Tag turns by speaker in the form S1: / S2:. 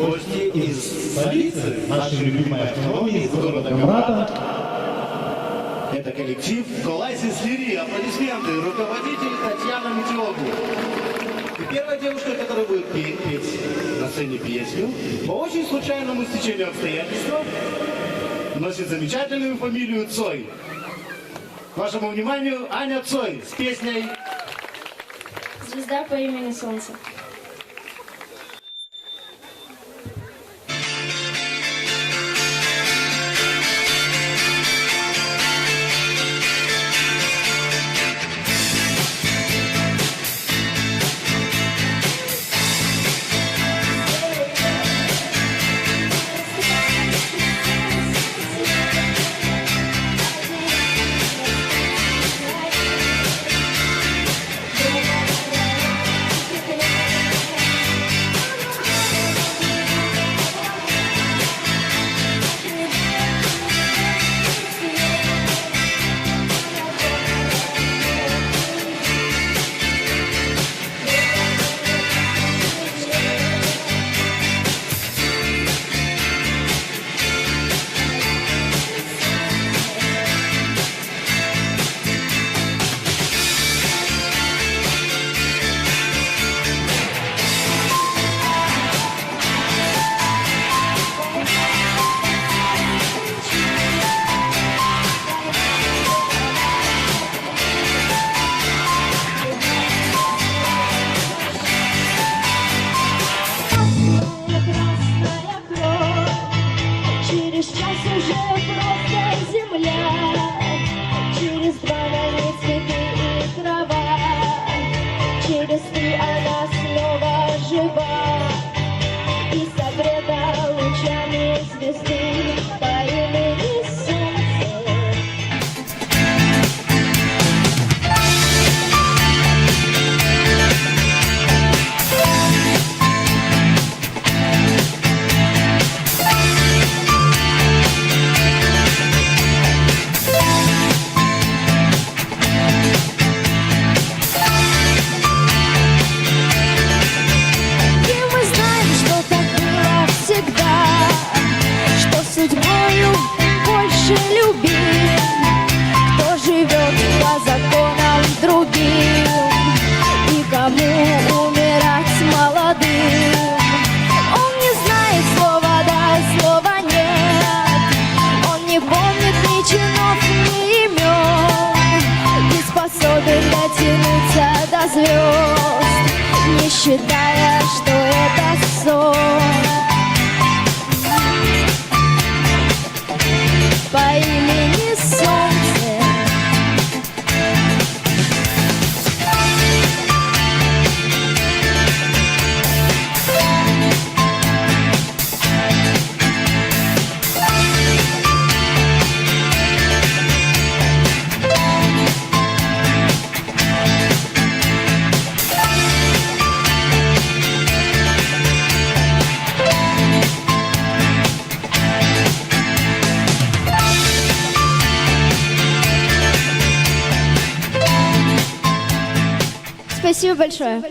S1: гости из столицы, нашей любимой автономии, из города Камрата. Это коллектив Колайсис Лири. Аплодисменты. Руководитель Татьяна Метеоглу. И первая девушка, которая будет петь на сцене песню, по очень случайному стечению обстоятельств, носит замечательную фамилию Цой. К вашему вниманию Аня Цой с песней
S2: «Звезда по имени Солнце».
S3: Звезд, не считая, что это сон. По имени Солнце.
S2: Спасибо большое.